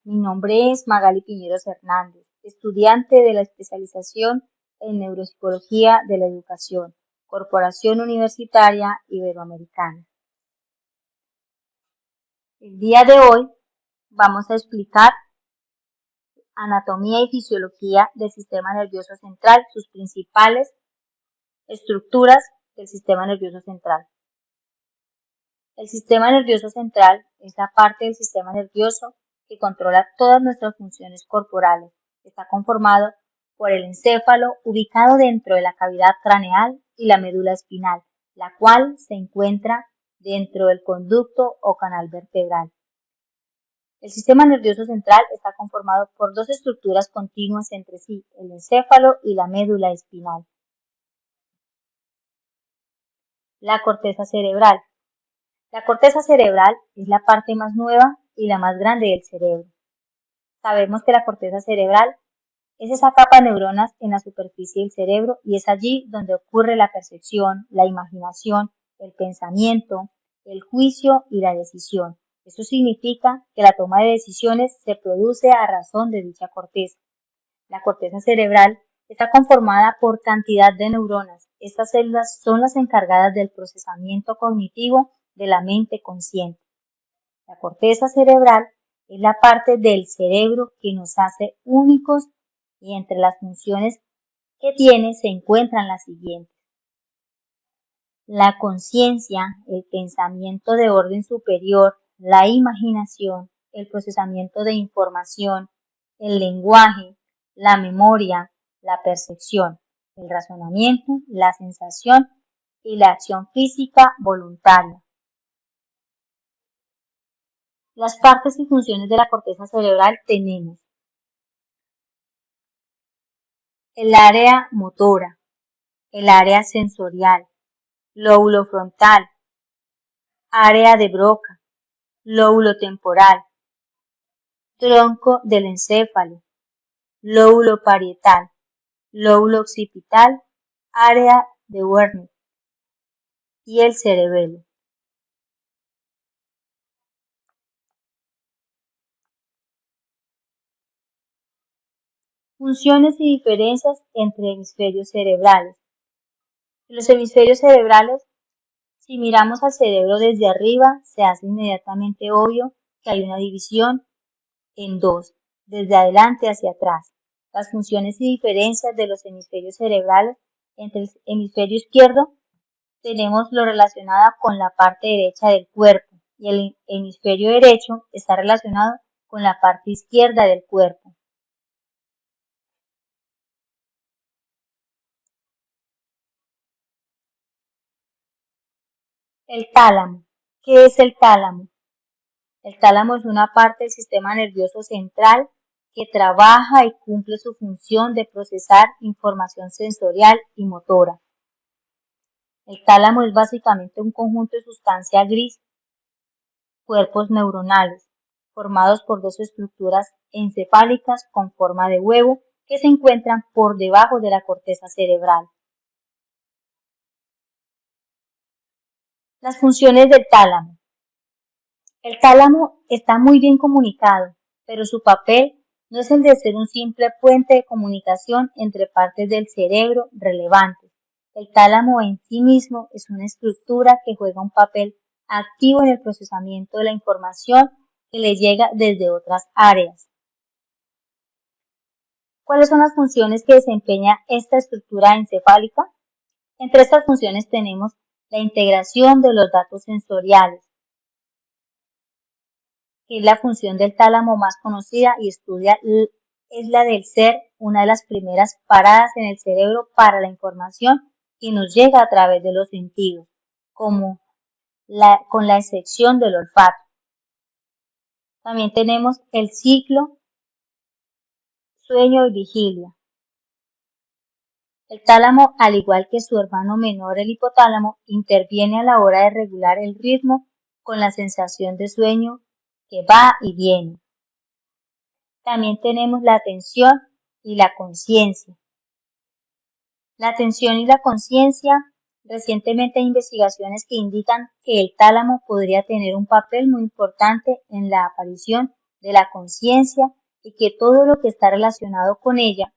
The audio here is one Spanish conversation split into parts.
Mi nombre es Magali Piñeros Hernández, estudiante de la especialización en Neuropsicología de la Educación, Corporación Universitaria Iberoamericana. El día de hoy vamos a explicar anatomía y fisiología del sistema nervioso central, sus principales estructuras del sistema nervioso central. El sistema nervioso central es la parte del sistema nervioso que controla todas nuestras funciones corporales. Está conformado por el encéfalo, ubicado dentro de la cavidad craneal, y la médula espinal, la cual se encuentra dentro del conducto o canal vertebral. El sistema nervioso central está conformado por dos estructuras continuas entre sí, el encéfalo y la médula espinal. La corteza cerebral. La corteza cerebral es la parte más nueva y la más grande del cerebro. Sabemos que la corteza cerebral es esa capa de neuronas en la superficie del cerebro y es allí donde ocurre la percepción, la imaginación, el pensamiento, el juicio y la decisión. Eso significa que la toma de decisiones se produce a razón de dicha corteza. La corteza cerebral está conformada por cantidad de neuronas. Estas células son las encargadas del procesamiento cognitivo de la mente consciente. La corteza cerebral es la parte del cerebro que nos hace únicos y entre las funciones que tiene se encuentran las siguientes. La conciencia, el pensamiento de orden superior, la imaginación, el procesamiento de información, el lenguaje, la memoria, la percepción, el razonamiento, la sensación y la acción física voluntaria. Las partes y funciones de la corteza cerebral tenemos el área motora, el área sensorial, lóbulo frontal, área de Broca, lóbulo temporal, tronco del encéfalo, lóbulo parietal, lóbulo occipital, área de Wernicke y el cerebelo. Funciones y diferencias entre hemisferios cerebrales. En los hemisferios cerebrales, si miramos al cerebro desde arriba, se hace inmediatamente obvio que hay una división en dos, desde adelante hacia atrás. Las funciones y diferencias de los hemisferios cerebrales. Entre el hemisferio izquierdo tenemos lo relacionado con la parte derecha del cuerpo y el hemisferio derecho está relacionado con la parte izquierda del cuerpo. El tálamo. ¿Qué es el tálamo? El tálamo es una parte del sistema nervioso central que trabaja y cumple su función de procesar información sensorial y motora. El tálamo es básicamente un conjunto de sustancia gris, cuerpos neuronales, formados por dos estructuras encefálicas con forma de huevo que se encuentran por debajo de la corteza cerebral. Las funciones del tálamo. El tálamo está muy bien comunicado, pero su papel no es el de ser un simple puente de comunicación entre partes del cerebro relevantes. El tálamo en sí mismo es una estructura que juega un papel activo en el procesamiento de la información que le llega desde otras áreas. ¿Cuáles son las funciones que desempeña esta estructura encefálica? Entre estas funciones tenemos la integración de los datos sensoriales, que es la función del tálamo más conocida y estudia, es la del ser una de las primeras paradas en el cerebro para la información que nos llega a través de los sentidos, con la excepción del olfato. También tenemos el ciclo sueño y vigilia. El tálamo, al igual que su hermano menor el hipotálamo, interviene a la hora de regular el ritmo con la sensación de sueño que va y viene. También tenemos la atención y la conciencia. La atención y la conciencia, recientemente hay investigaciones que indican que el tálamo podría tener un papel muy importante en la aparición de la conciencia y que todo lo que está relacionado con ella,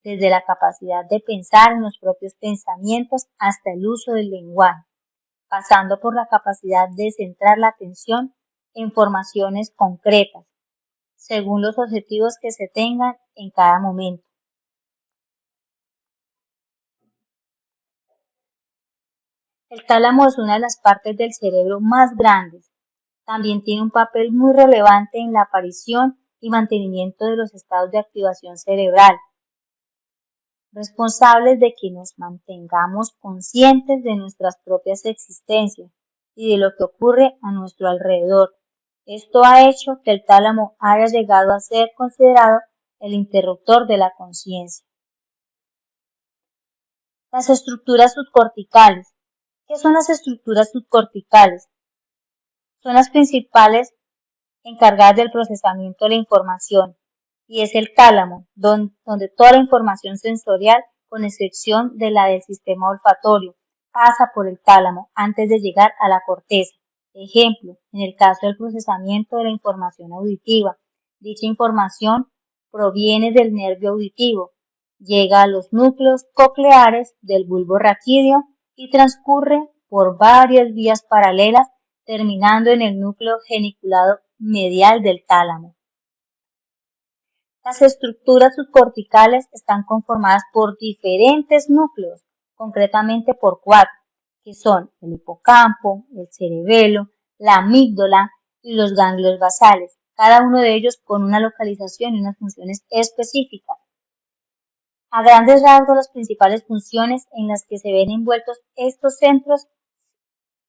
desde la capacidad de pensar en los propios pensamientos hasta el uso del lenguaje, pasando por la capacidad de centrar la atención en formaciones concretas, según los objetivos que se tengan en cada momento. El tálamo es una de las partes del cerebro más grandes. También tiene un papel muy relevante en la aparición y mantenimiento de los estados de activación cerebral, responsables de que nos mantengamos conscientes de nuestras propias existencias y de lo que ocurre a nuestro alrededor. Esto ha hecho que el tálamo haya llegado a ser considerado el interruptor de la conciencia. Las estructuras subcorticales. ¿Qué son las estructuras subcorticales? Son las principales encargadas del procesamiento de la información y es el tálamo, donde toda la información sensorial, con excepción de la del sistema olfatorio, pasa por el tálamo antes de llegar a la corteza. Ejemplo, en el caso del procesamiento de la información auditiva, dicha información proviene del nervio auditivo, llega a los núcleos cocleares del bulbo raquídeo y transcurre por varias vías paralelas, terminando en el núcleo geniculado medial del tálamo. Las estructuras subcorticales están conformadas por diferentes núcleos, concretamente por 4, que son el hipocampo, el cerebelo, la amígdala y los ganglios basales, cada uno de ellos con una localización y unas funciones específicas. A grandes rasgos, las principales funciones en las que se ven envueltos estos centros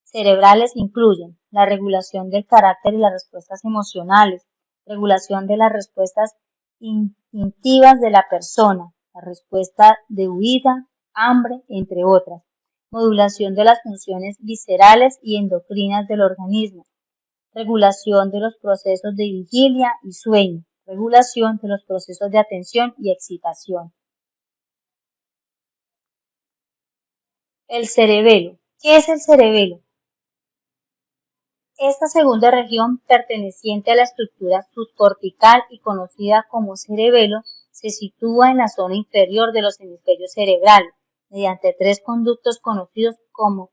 cerebrales incluyen la regulación del carácter y las respuestas emocionales, regulación de las respuestas instintivas de la persona, la respuesta de huida, hambre, entre otras, modulación de las funciones viscerales y endocrinas del organismo, regulación de los procesos de vigilia y sueño, regulación de los procesos de atención y excitación. El cerebelo. ¿Qué es el cerebelo? Esta segunda región, perteneciente a la estructura subcortical y conocida como cerebelo, se sitúa en la zona inferior de los hemisferios cerebrales, mediante 3 conductos conocidos como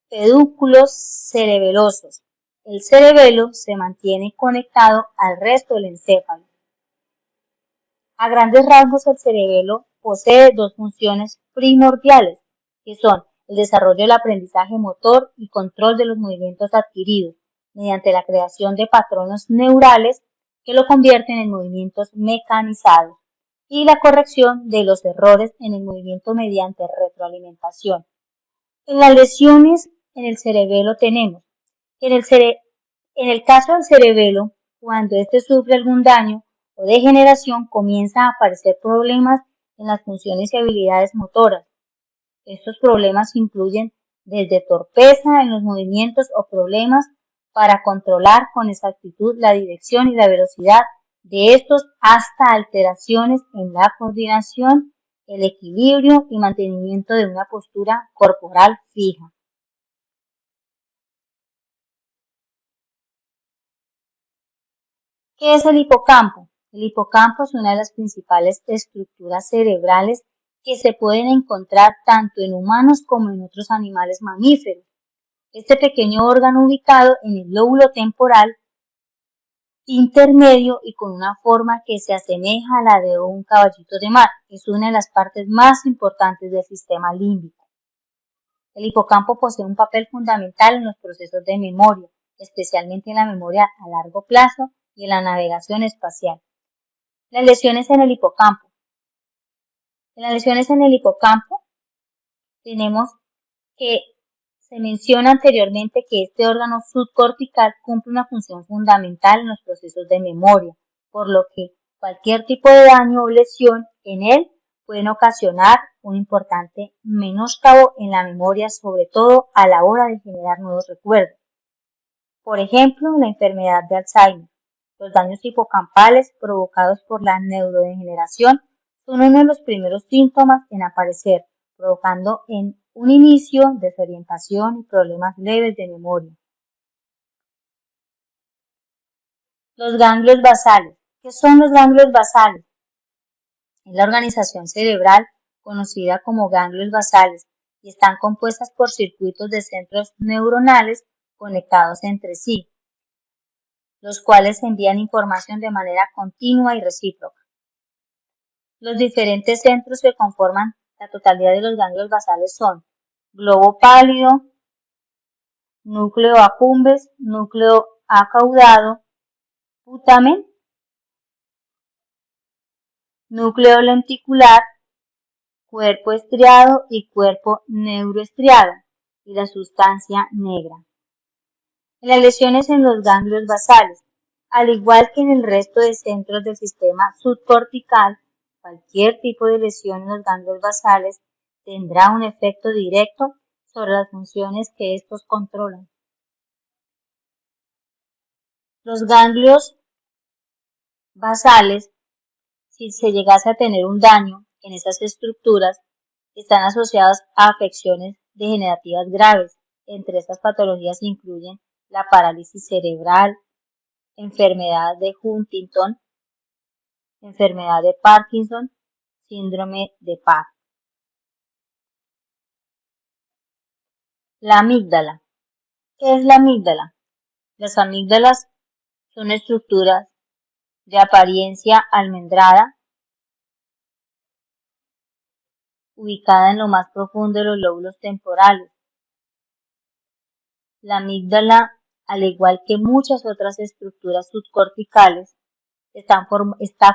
pedúnculos cerebelosos. El cerebelo se mantiene conectado al resto del encéfalo. A grandes rasgos, el cerebelo posee 2 funciones primordiales, que son el desarrollo del aprendizaje motor y control de los movimientos adquiridos, mediante la creación de patrones neurales que lo convierten en movimientos mecanizados, y la corrección de los errores en el movimiento mediante retroalimentación. En las lesiones en el cerebelo tenemos, en el caso del cerebelo, cuando éste sufre algún daño o degeneración, comienzan a aparecer problemas en las funciones y habilidades motoras. Estos problemas incluyen desde torpeza en los movimientos o problemas para controlar con exactitud la dirección y la velocidad de estos hasta alteraciones en la coordinación, el equilibrio y mantenimiento de una postura corporal fija. ¿Qué es el hipocampo? El hipocampo es una de las principales estructuras cerebrales que se pueden encontrar tanto en humanos como en otros animales mamíferos. Este pequeño órgano ubicado en el lóbulo temporal intermedio y con una forma que se asemeja a la de un caballito de mar, es una de las partes más importantes del sistema límbico. El hipocampo posee un papel fundamental en los procesos de memoria, especialmente en la memoria a largo plazo y en la navegación espacial. Las lesiones en el hipocampo. En las lesiones en el hipocampo tenemos que se menciona anteriormente que este órgano subcortical cumple una función fundamental en los procesos de memoria, por lo que cualquier tipo de daño o lesión en él pueden ocasionar un importante menoscabo en la memoria, sobre todo a la hora de generar nuevos recuerdos. Por ejemplo, la enfermedad de Alzheimer. Los daños hipocampales provocados por la neurodegeneración son uno de los primeros síntomas en aparecer, provocando en un inicio desorientación y problemas leves de memoria. Los ganglios basales. ¿Qué son los ganglios basales? Es la organización cerebral conocida como ganglios basales y están compuestas por circuitos de centros neuronales conectados entre sí, los cuales envían información de manera continua y recíproca. Los diferentes centros que conforman la totalidad de los ganglios basales son globo pálido, núcleo accumbens, núcleo acaudado, putamen, núcleo lenticular, cuerpo estriado y cuerpo neuroestriado, y la sustancia negra. En las lesiones en los ganglios basales, al igual que en el resto de centros del sistema subcortical, cualquier tipo de lesión en los ganglios basales tendrá un efecto directo sobre las funciones que estos controlan. Los ganglios basales, si se llegase a tener un daño en esas estructuras, están asociados a afecciones degenerativas graves. Entre estas patologías incluyen la parálisis cerebral, enfermedad de Huntington, enfermedad de Parkinson, síndrome de Parr. La amígdala. ¿Qué es la amígdala? Las amígdalas son estructuras de apariencia almendrada, ubicada en lo más profundo de los lóbulos temporales. La amígdala, al igual que muchas otras estructuras subcorticales, está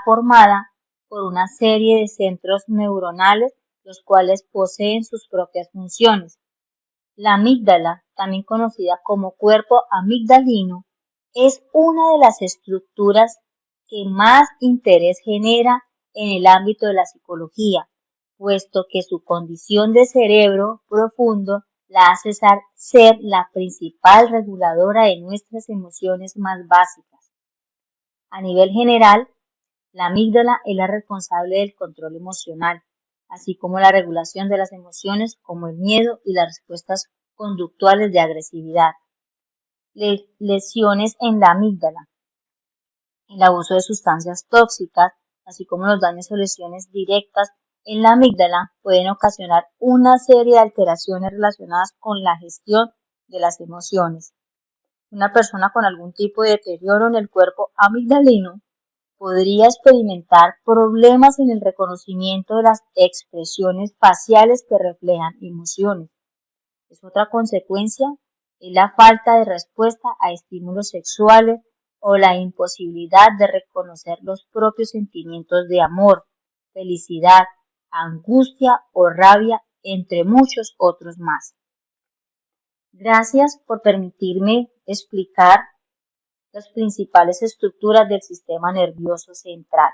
formada por una serie de centros neuronales, los cuales poseen sus propias funciones. La amígdala, también conocida como cuerpo amigdalino, es una de las estructuras que más interés genera en el ámbito de la psicología, puesto que su condición de cerebro profundo la hace ser la principal reguladora de nuestras emociones más básicas. A nivel general, la amígdala es la responsable del control emocional, así como la regulación de las emociones como el miedo y las respuestas conductuales de agresividad. Lesiones en la amígdala, el abuso de sustancias tóxicas, así como los daños o lesiones directas en la amígdala pueden ocasionar una serie de alteraciones relacionadas con la gestión de las emociones. Una persona con algún tipo de deterioro en el cuerpo amigdalino podría experimentar problemas en el reconocimiento de las expresiones faciales que reflejan emociones. Es otra consecuencia es la falta de respuesta a estímulos sexuales o la imposibilidad de reconocer los propios sentimientos de amor, felicidad, angustia o rabia, entre muchos otros más. Gracias por permitirme explicar las principales estructuras del sistema nervioso central.